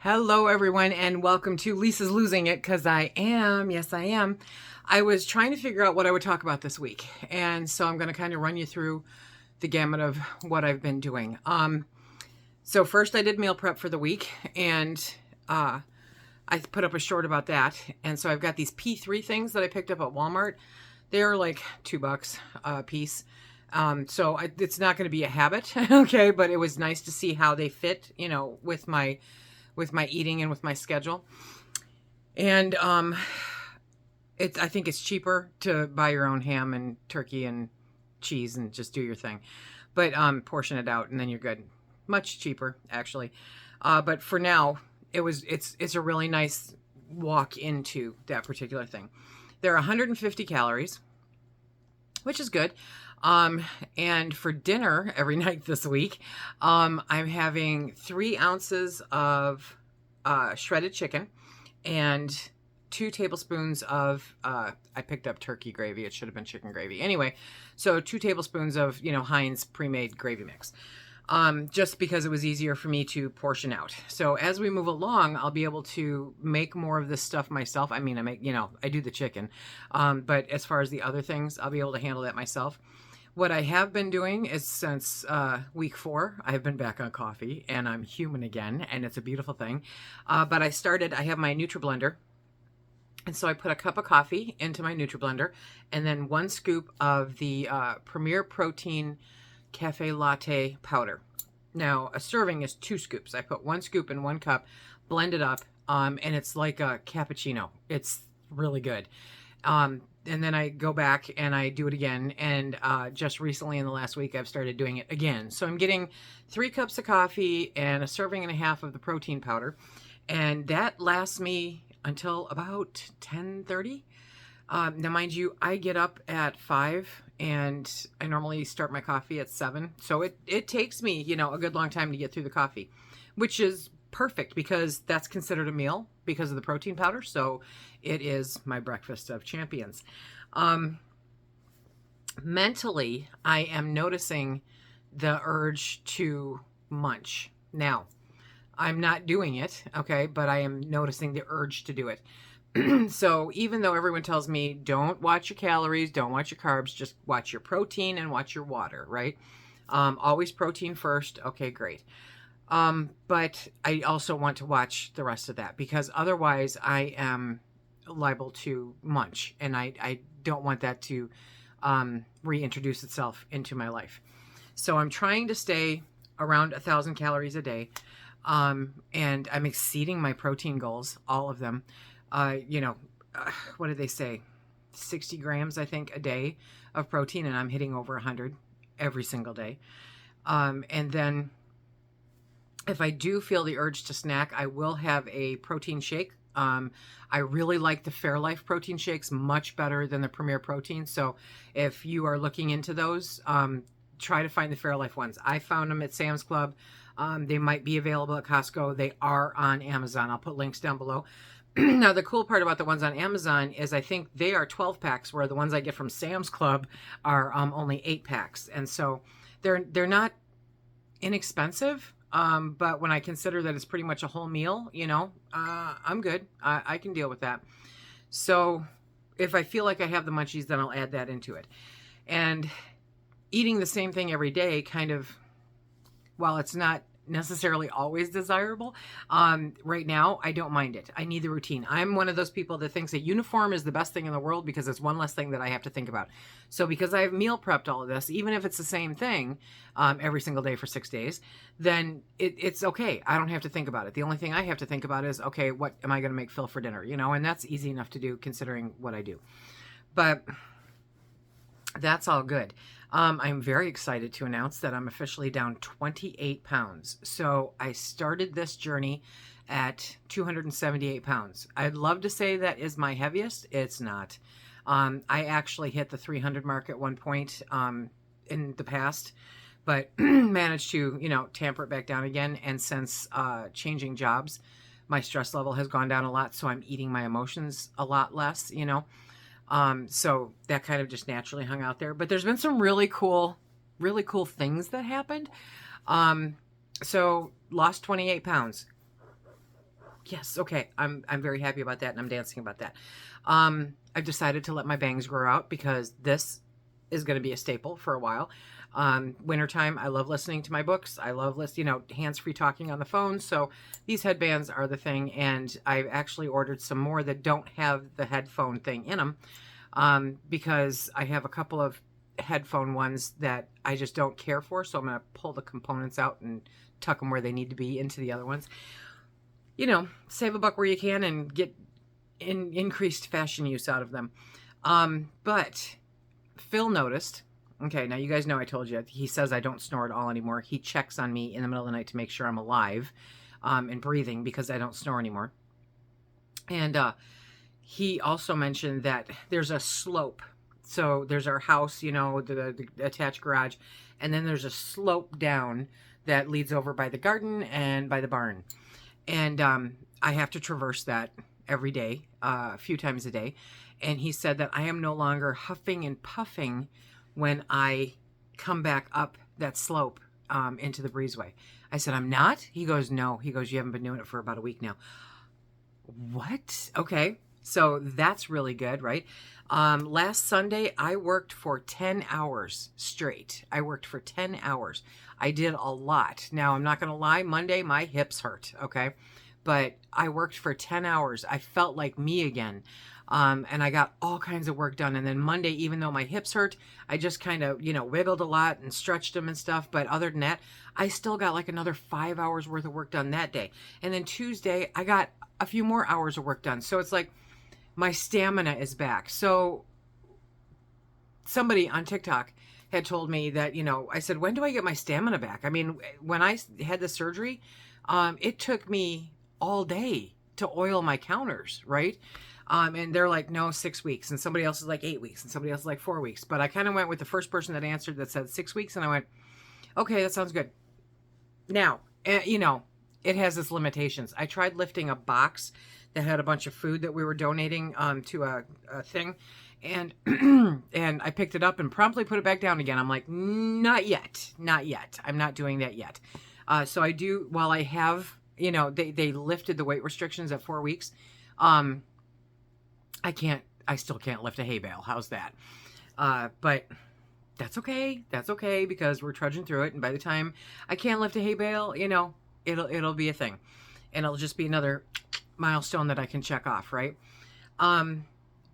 Hello, everyone, and welcome to Lisa's Losing It, because I am. Yes, I am. I was trying to figure out what I would talk about this week, and so I'm going to kind of run you through the gamut of what I've been doing. So first I did meal prep for the week, and I put up a short about that. And so I've got these P3 things that I picked up at Walmart. They're like $2 a piece. It's not going to be a habit, okay, but it was nice to see how they fit, with my eating and with my schedule. And I think it's cheaper to buy your own ham and turkey and cheese and just do your thing. But portion it out and then you're good. Much cheaper, actually. But for now, it's a really nice walk into that particular thing. There are 150 calories, which is good. And for dinner every night this week, I'm having 3 ounces of shredded chicken and 2 tablespoons of, I picked up turkey gravy. It should have been chicken gravy. Anyway, so 2 tablespoons of, Heinz pre-made gravy mix. Just because it was easier for me to portion out. So as we move along, I'll be able to make more of this stuff myself. I mean, I do the chicken. But as far as the other things, I'll be able to handle that myself. What I have been doing is since week 4, I've been back on coffee and I'm human again, and it's a beautiful thing. But I have my NutriBlender. And so I put a cup of coffee into my NutriBlender and then 1 scoop of the Premier Protein Cafe Latte powder. Now, a serving is 2 scoops. I put 1 scoop in 1 cup, blend it up, and it's like a cappuccino. It's really good. And then I go back and I do it again. And just recently in the last week, I've started doing it again. So I'm getting 3 cups of coffee and a serving and a half of the protein powder. And that lasts me until about 10:30. Now, mind you, I get up at 5 and I normally start my coffee at 7. So it takes me, a good long time to get through the coffee, which is perfect because that's considered a meal because of the protein powder. So it is my breakfast of champions. Mentally, I am noticing the urge to munch. Now, I'm not doing it, okay, but I am noticing the urge to do it. So even though everyone tells me don't watch your calories, don't watch your carbs, just watch your protein and watch your water, right? Always protein first. Okay, great. But I also want to watch the rest of that because otherwise I am liable to munch, and I don't want that to reintroduce itself into my life. So I'm trying to stay around 1,000 calories a day, and I'm exceeding my protein goals, all of them. What did they say? 60 grams, I think, a day of protein, and I'm hitting over 100 every single day. And then if I do feel the urge to snack, I will have a protein shake. I really like the Fairlife protein shakes much better than the Premier Protein. So if you are looking into those, try to find the Fairlife ones. I found them at Sam's Club. They might be available at Costco. They are on Amazon. I'll put links down below. Now, the cool part about the ones on Amazon is I think they are 12 packs, where the ones I get from Sam's Club are only 8 packs. And so they're not inexpensive. But when I consider that it's pretty much a whole meal, I'm good. I can deal with that. So if I feel like I have the munchies, then I'll add that into it. And eating the same thing every day kind of, while it's not necessarily always desirable, right now I don't mind it. I need the routine. I'm one of those people that thinks a uniform is the best thing in the world because it's one less thing that I have to think about. So because I have meal prepped all of this, even if it's the same thing every single day for 6 days, then it's okay. I don't have to think about it. The only thing I have to think about is, okay, what am I going to make Phil for dinner? And that's easy enough to do considering what I do. But that's all good. I'm very excited to announce that I'm officially down 28 pounds. So I started this journey at 278 pounds. I'd love to say that is my heaviest. It's not. I actually hit the 300 mark at one point in the past, but managed to, tamper it back down again. And since changing jobs, my stress level has gone down a lot. So I'm eating my emotions a lot less, So that kind of just naturally hung out there. But there's been some really cool things that happened. So lost 28 pounds. Yes, okay. I'm very happy about that, and I'm dancing about that. I've decided to let my bangs grow out because this is going to be a staple for a while. Wintertime, I love listening to my books. I love hands-free talking on the phone. So these headbands are the thing, and I've actually ordered some more that don't have the headphone thing in them, because I have a couple of headphone ones that I just don't care for. So I'm going to pull the components out and tuck them where they need to be into the other ones. Save a buck where you can and get increased fashion use out of them. But Phil noticed. Okay, now you guys know I told you. He says I don't snore at all anymore. He checks on me in the middle of the night to make sure I'm alive and breathing because I don't snore anymore. And he also mentioned that there's a slope. So there's our house, the attached garage, and then there's a slope down that leads over by the garden and by the barn. And I have to traverse that every day, a few times a day. And he said that I am no longer huffing and puffing when I come back up that slope into the breezeway. I said, I'm not? He goes, no. He goes, you haven't been doing it for about a week now. What? Okay. So that's really good, right? Last Sunday, I worked for 10 hours straight. I worked for 10 hours. I did a lot. Now, I'm not going to lie. Monday, my hips hurt, okay? But I worked for 10 hours. I felt like me again. And I got all kinds of work done. And then Monday, even though my hips hurt, I just kind of, wiggled a lot and stretched them and stuff. But other than that, I still got like another 5 hours worth of work done that day. And then Tuesday, I got a few more hours of work done. So it's like my stamina is back. So somebody on TikTok had told me that, I said, when do I get my stamina back? I mean, when I had the surgery, it took me all day to oil my counters, right? And they're like, no, 6 weeks. And somebody else is like 8 weeks. And somebody else is like 4 weeks. But I kind of went with the first person that answered that said 6 weeks. And I went, okay, that sounds good. Now, it has its limitations. I tried lifting a box that had a bunch of food that we were donating to a thing. And and I picked it up and promptly put it back down again. I'm like, not yet. Not yet. I'm not doing that yet. So I do, while I have, they lifted the weight restrictions at 4 weeks. I still can't lift a hay bale. How's that? But that's okay. That's okay because we're trudging through it. And by the time I can't lift a hay bale, it'll be a thing. And it'll just be another milestone that I can check off, right?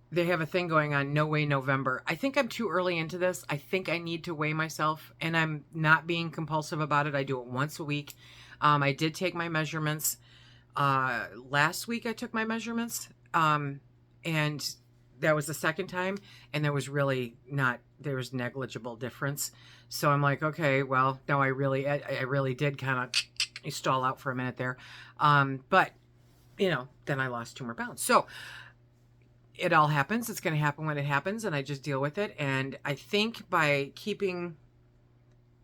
They have a thing going on, No Weigh November. I think I'm too early into this. I think I need to weigh myself, and I'm not being compulsive about it. I do it once a week. I did take my measurements. Last week I took my measurements, and that was the second time, and there was negligible difference. So I'm like, okay, well, no, I really did kind of stall out for a minute there. But, then I lost 2 more pounds. So it all happens. It's going to happen when it happens, and I just deal with it. And I think by keeping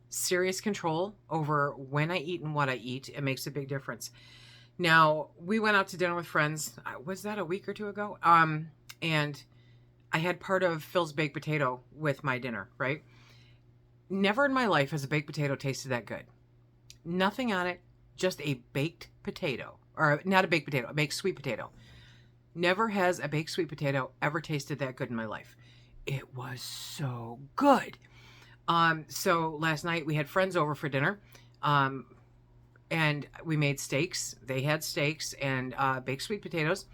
serious control over when I eat and what I eat, it makes a big difference. Now, we went out to dinner with friends. Was that a week or 2 ago? And I had part of Phil's baked potato with my dinner, right? Never in my life has a baked potato tasted that good. Nothing on it, just a baked potato. Or not a baked potato, a baked sweet potato. Never has a baked sweet potato ever tasted that good in my life. It was so good. So last night we had friends over for dinner. And we made steaks. They had steaks and baked sweet potatoes.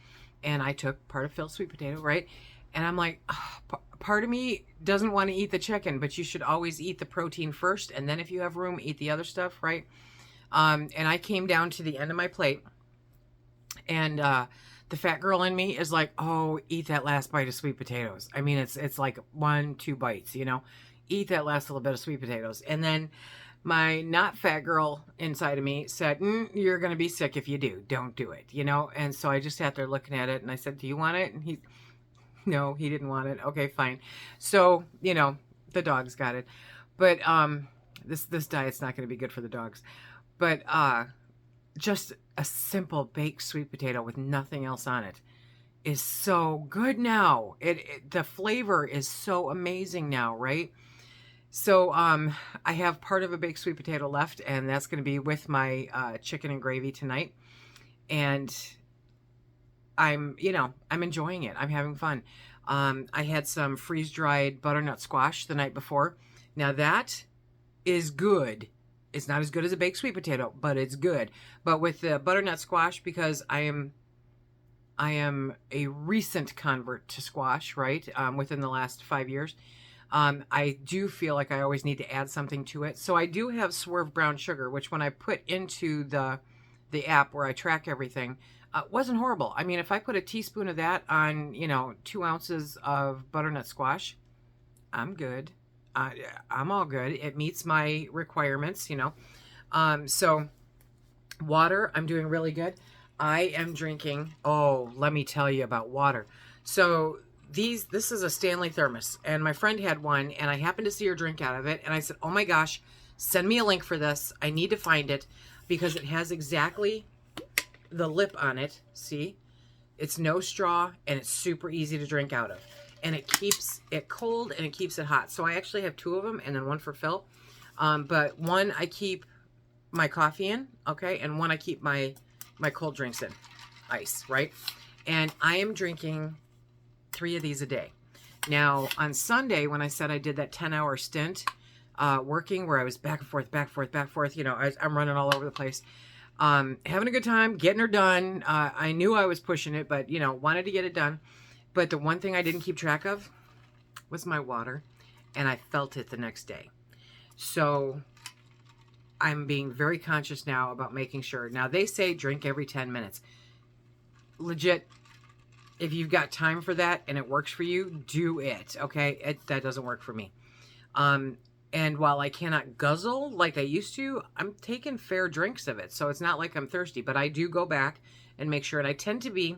And I took part of Phil's sweet potato, right? And I'm like, part of me doesn't want to eat the chicken, but you should always eat the protein first. And then if you have room, eat the other stuff, right? And I came down to the end of my plate. And the fat girl in me is like, oh, eat that last bite of sweet potatoes. I mean, it's like 1-2 bites, Eat that last little bit of sweet potatoes. And then my not fat girl inside of me said, you're going to be sick if you do. Don't do it, And so I just sat there looking at it, and I said, do you want it? And no, he didn't want it. Okay, fine. So, the dogs got it. But this diet's not going to be good for the dogs. But just a simple baked sweet potato with nothing else on it is so good now. The flavor is so amazing now, right? So I have part of a baked sweet potato left, and that's going to be with my chicken and gravy tonight. And I'm, I'm enjoying it. I'm having fun. I had some freeze-dried butternut squash the night before. Now that is good. It's not as good as a baked sweet potato, but it's good. But with the butternut squash, because I am a recent convert to squash, right? Within the last 5 years. I do feel like I always need to add something to it. So I do have Swerve brown sugar, which when I put into the app where I track everything, wasn't horrible. I mean, if I put a teaspoon of that on, 2 ounces of butternut squash, I'm good. I'm all good. It meets my requirements, So water, I'm doing really good. I am drinking, oh, let me tell you about water. So this is a Stanley thermos, and my friend had one, and I happened to see her drink out of it, and I said, oh my gosh, send me a link for this. I need to find it because it has exactly the lip on it. See? It's no straw, and it's super easy to drink out of. And it keeps it cold, and it keeps it hot. So I actually have 2 of them, and then one for Phil. But one I keep my coffee in, okay? And one I keep my cold drinks in, ice, right? And I am drinking 3 of these a day. Now, on Sunday, when I said I did that 10-hour stint working where I was back and forth, I'm running all over the place. Having a good time, getting her done. I knew I was pushing it, but, wanted to get it done. But the one thing I didn't keep track of was my water, and I felt it the next day. So I'm being very conscious now about making sure. Now, they say drink every 10 minutes. Legit, if you've got time for that and it works for you, do it, okay? That doesn't work for me. And while I cannot guzzle like I used to, I'm taking fair drinks of it. So it's not like I'm thirsty, but I do go back and make sure. And I tend to be,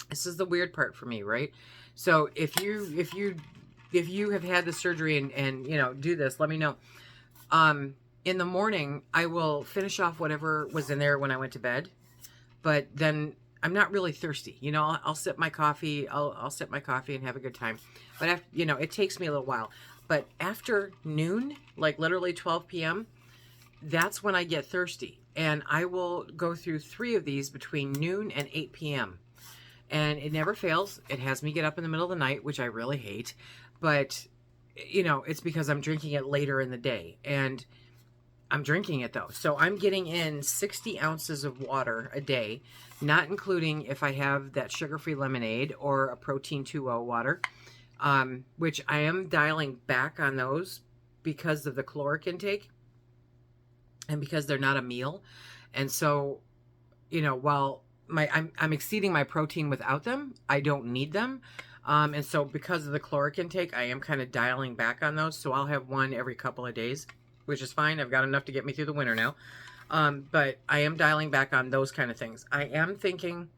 this is the weird part for me, right? So if you have had the surgery and do this, let me know. In the morning, I will finish off whatever was in there when I went to bed, but then I'm not really thirsty. I'll sip my coffee. I'll sip my coffee and have a good time. But after, it takes me a little while. But after noon, like literally 12 p.m., that's when I get thirsty. And I will go through 3 of these between noon and 8 p.m. And it never fails. It has me get up in the middle of the night, which I really hate. But, it's because I'm drinking it later in the day. And I'm drinking it, though. So I'm getting in 60 ounces of water a day, not including if I have that sugar-free lemonade or a Protein 2O water, which I am dialing back on those because of the caloric intake and because they're not a meal. And so, while I'm exceeding my protein without them, I don't need them. And so because of the caloric intake, I am kind of dialing back on those. So I'll have one every couple of days, which is fine. I've got enough to get me through the winter now. But I am dialing back on those kind of things. I am thinking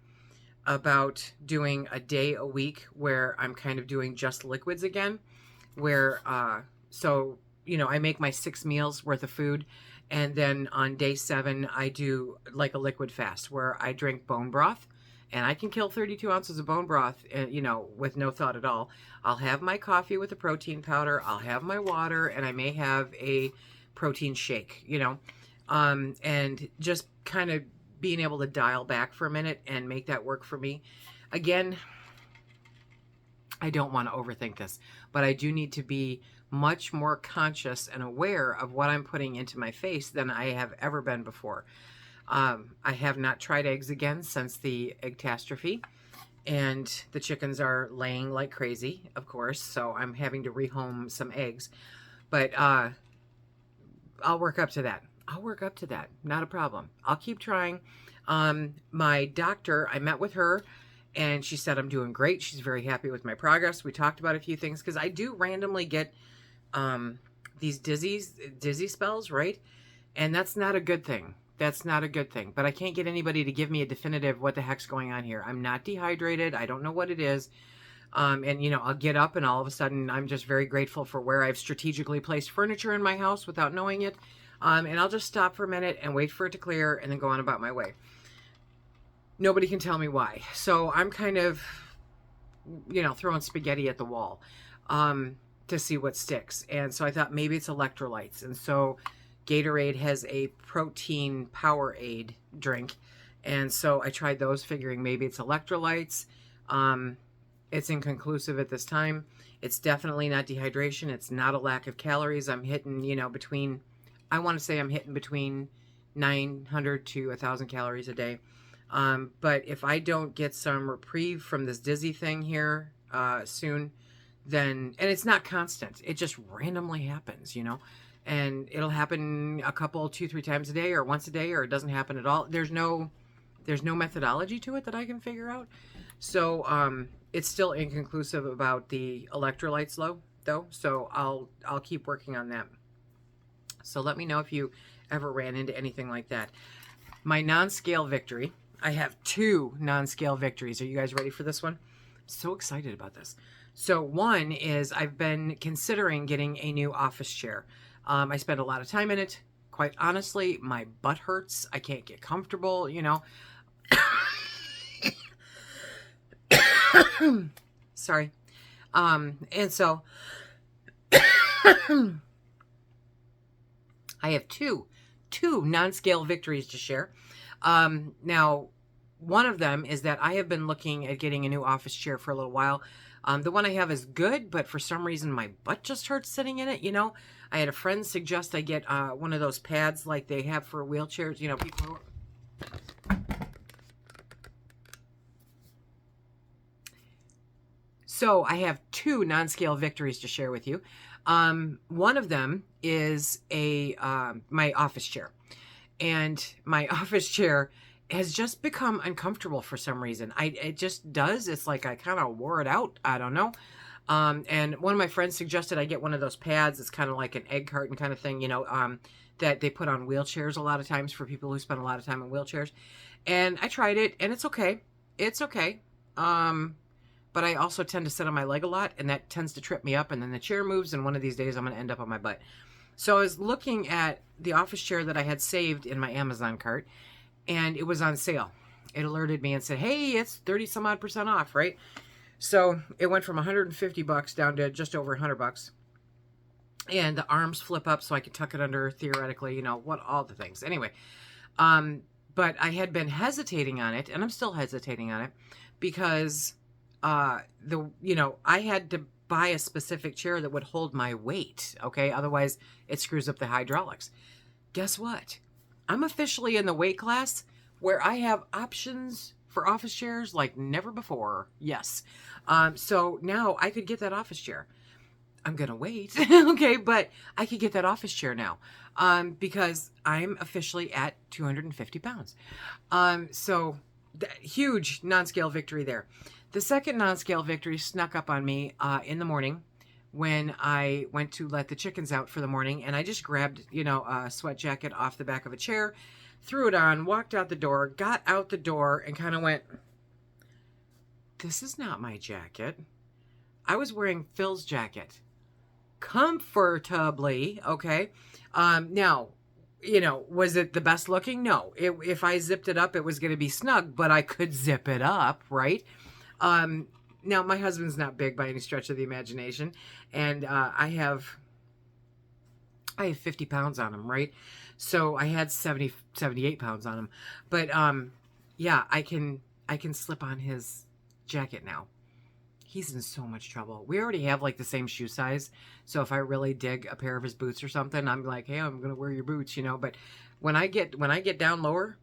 about doing a day a week where I'm kind of doing just liquids again, where, I make my 6 meals worth of food. And then on day 7, I do like a liquid fast where I drink bone broth, and I can kill 32 ounces of bone broth, with no thought at all. I'll have my coffee with a protein powder. I'll have my water, and I may have a protein shake, and just kind of being able to dial back for a minute and make that work for me. Again, I don't want to overthink this, but I do need to be much more conscious and aware of what I'm putting into my face than I have ever been before. I have not tried eggs again since the egg-tastrophe, and the chickens are laying like crazy, of course, so I'm having to rehome some eggs. But I'll work up to that. Not a problem. I'll keep trying. My doctor, I met with her, and she said I'm doing great. She's very happy with my progress. We talked about a few things because I do randomly get these dizzy spells, right? And that's not a good thing. But I can't get anybody to give me a definitive what the heck's going on here. I'm not dehydrated. I don't know what it is. And I'll get up and all of a sudden I'm just very grateful for where I've strategically placed furniture in my house without knowing it. And I'll just stop for a minute and wait for it to clear and then go on about my way. Nobody can tell me why. So I'm kind of, throwing spaghetti at the wall to see what sticks. And so I thought maybe it's electrolytes. And so Gatorade has a protein Powerade drink. And so I tried those, figuring maybe it's electrolytes. It's inconclusive at this time. It's definitely not dehydration. It's not a lack of calories. I'm hitting, between, I want to say I'm hitting between 900 to 1,000 calories a day. But if I don't get some reprieve from this dizzy thing here soon, then, and it's not constant. It just randomly happens, and it'll happen a couple, 2-3 times a day, or once a day, or it doesn't happen at all. There's no methodology to it that I can figure out. So it's still inconclusive about the electrolytes though. So I'll keep working on that. So let me know if you ever ran into anything like that. My non-scale victory. I have 2 non-scale victories. Are you guys ready for this one? I'm so excited about this. So one is I've been considering getting a new office chair. I spend a lot of time in it. Quite honestly, my butt hurts. I can't get comfortable, Sorry. And so I have two non-scale victories to share. Now, one of them is that I have been looking at getting a new office chair for a little while. The one I have is good, but for some reason my butt just hurts sitting in it, I had a friend suggest I get one of those pads like they have for wheelchairs, people who are... So I have 2 non-scale victories to share with you. One of them is my office chair. And my office chair has just become uncomfortable for some reason. It just does. It's like I kind of wore it out. I don't know. And one of my friends suggested I get one of those pads. It's kind of like an egg carton kind of thing, that they put on wheelchairs a lot of times for people who spend a lot of time in wheelchairs. And I tried it, and it's okay. It's okay. But I also tend to sit on my leg a lot, and that tends to trip me up, and then the chair moves, and one of these days I'm going to end up on my butt. So I was looking at the office chair that I had saved in my Amazon cart, and it was on sale. It alerted me and said, hey, it's 30 some odd % off, right? So it went from $150 down to just over $100. And the arms flip up so I could tuck it under, theoretically, all the things. Anyway, but I had been hesitating on it, and I'm still hesitating on it, because I had to buy a specific chair that would hold my weight, okay? Otherwise, it screws up the hydraulics. Guess what? I'm officially in the weight class where I have options for office chairs like never before. Yes. So now I could get that office chair. I'm going to wait, okay? But I could get that office chair now because I'm officially at 250 pounds. So huge non-scale victory there. The second non-scale victory snuck up on me in the morning when I went to let the chickens out for the morning, and I just grabbed, a sweat jacket off the back of a chair, threw it on, walked out the door, got out the door, and kind of went, this is not my jacket. I was wearing Phil's jacket. Comfortably, okay? Now, was it the best looking? No. If I zipped it up, it was going to be snug, but I could zip it up, right? Now, my husband's not big by any stretch of the imagination, and I have 50 pounds on him, right? So I had 78 pounds on him. But yeah, I can slip on his jacket now. He's in so much trouble. We already have like the same shoe size, so if I really dig a pair of his boots or something, I'm like, hey, I'm gonna wear your boots, But when I get down lower,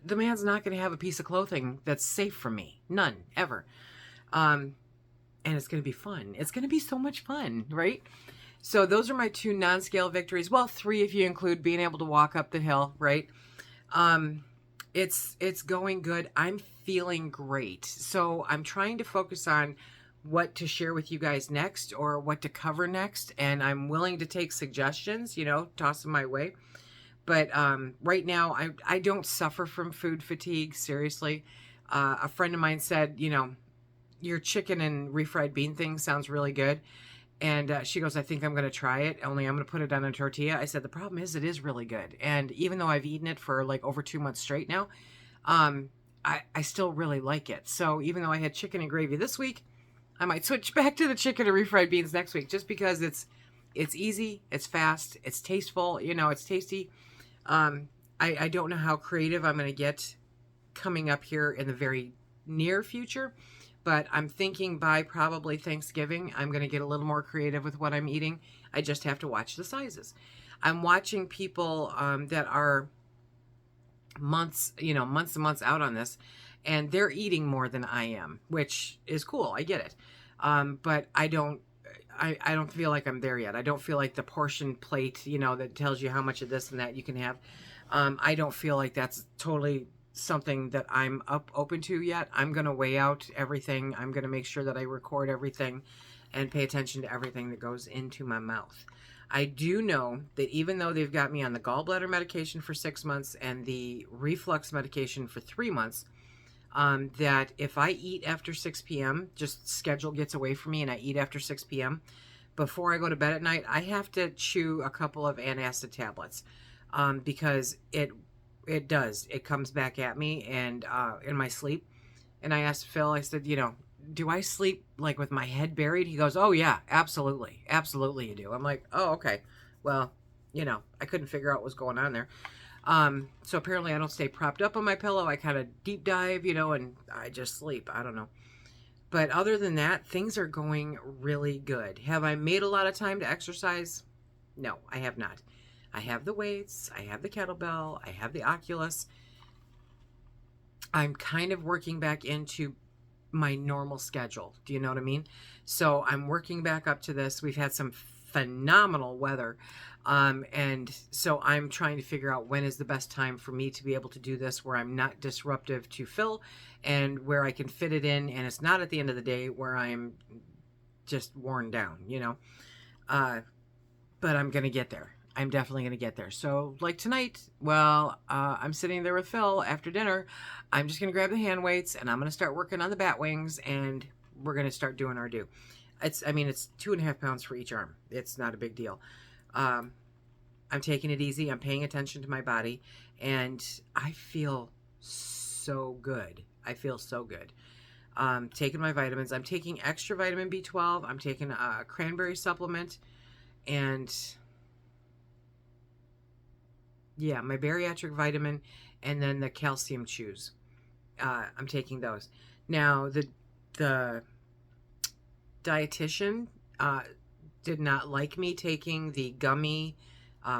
the man's not gonna have a piece of clothing that's safe for me. None, ever. And it's going to be fun. It's going to be so much fun, right? So those are my 2 non-scale victories. Well, 3 if you include being able to walk up the hill, right? It's going good. I'm feeling great. So I'm trying to focus on what to share with you guys next or what to cover next. And I'm willing to take suggestions, toss them my way. But right now, I don't suffer from food fatigue, seriously. A friend of mine said, your chicken and refried bean thing sounds really good. And she goes, I think I'm going to try it, only I'm going to put it on a tortilla. I said, the problem is it is really good. And even though I've eaten it for like over 2 months straight now, I still really like it. So even though I had chicken and gravy this week, I might switch back to the chicken and refried beans next week, just because it's easy, it's fast, it's tasteful, it's tasty. I don't know how creative I'm going to get coming up here in the very near future, but I'm thinking by probably Thanksgiving, I'm going to get a little more creative with what I'm eating. I just have to watch the sizes. I'm watching people that are months and months out on this, and they're eating more than I am, which is cool. I get it. But I don't feel like I'm there yet. I don't feel like the portion plate, that tells you how much of this and that you can have. I don't feel like that's totally something that I'm open to yet. I'm going to weigh out everything. I'm going to make sure that I record everything and pay attention to everything that goes into my mouth. I do know that even though they've got me on the gallbladder medication for 6 months and the reflux medication for 3 months, that if I eat after 6 p.m., just schedule gets away from me and I eat after 6 p.m., before I go to bed at night, I have to chew a couple of antacid tablets, because it comes back at me and in my sleep. And I asked Phil, I said, do I sleep like with my head buried? He goes, oh yeah, absolutely. Absolutely you do. I'm like, oh, okay. Well, I couldn't figure out what was going on there. So apparently I don't stay propped up on my pillow. I kind of deep dive, and I just sleep. I don't know. But other than that, things are going really good. Have I made a lot of time to exercise? No, I have not. I have the weights. I have the kettlebell. I have the Oculus. I'm kind of working back into my normal schedule. Do you know what I mean? So I'm working back up to this. We've had some phenomenal weather. And so I'm trying to figure out when is the best time for me to be able to do this where I'm not disruptive to Phil and where I can fit it in. And it's not at the end of the day where I'm just worn down, but I'm going to get there. I'm definitely going to get there. So like tonight, I'm sitting there with Phil after dinner. I'm just going to grab the hand weights and I'm going to start working on the bat wings and we're going to start doing our do. It's 2.5 pounds for each arm. It's not a big deal. I'm taking it easy. I'm paying attention to my body and I feel so good. Taking my vitamins. I'm taking extra vitamin B12. I'm taking a cranberry supplement and yeah, my bariatric vitamin and then the calcium chews. I'm taking those. Now, the dietitian did not like me taking the gummy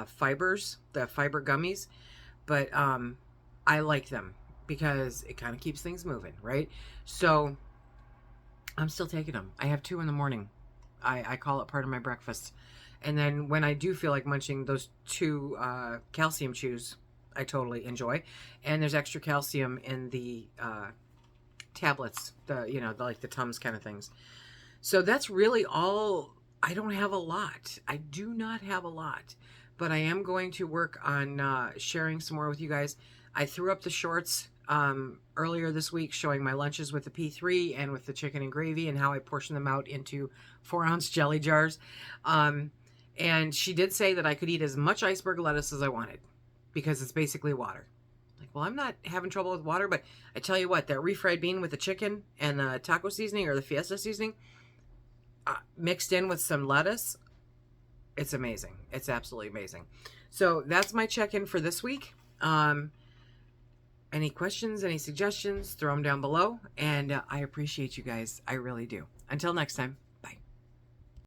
fibers, the fiber gummies, but I like them because it kind of keeps things moving, right? So I'm still taking them. I have 2 in the morning. I call it part of my breakfast. And then when I do feel like munching, those 2 calcium chews, I totally enjoy. And there's extra calcium in the tablets, like the Tums kind of things. So that's really all. I don't have a lot. I do not have a lot. But I am going to work on sharing some more with you guys. I threw up the shorts earlier this week showing my lunches with the P3 and with the chicken and gravy and how I portion them out into 4-ounce jelly jars. And she did say that I could eat as much iceberg lettuce as I wanted because it's basically water. Like, well, I'm not having trouble with water, but I tell you what, that refried bean with the chicken and the taco seasoning or the fiesta seasoning mixed in with some lettuce, it's amazing. It's absolutely amazing. So that's my check-in for this week. Any questions, any suggestions, throw them down below. And I appreciate you guys. I really do. Until next time.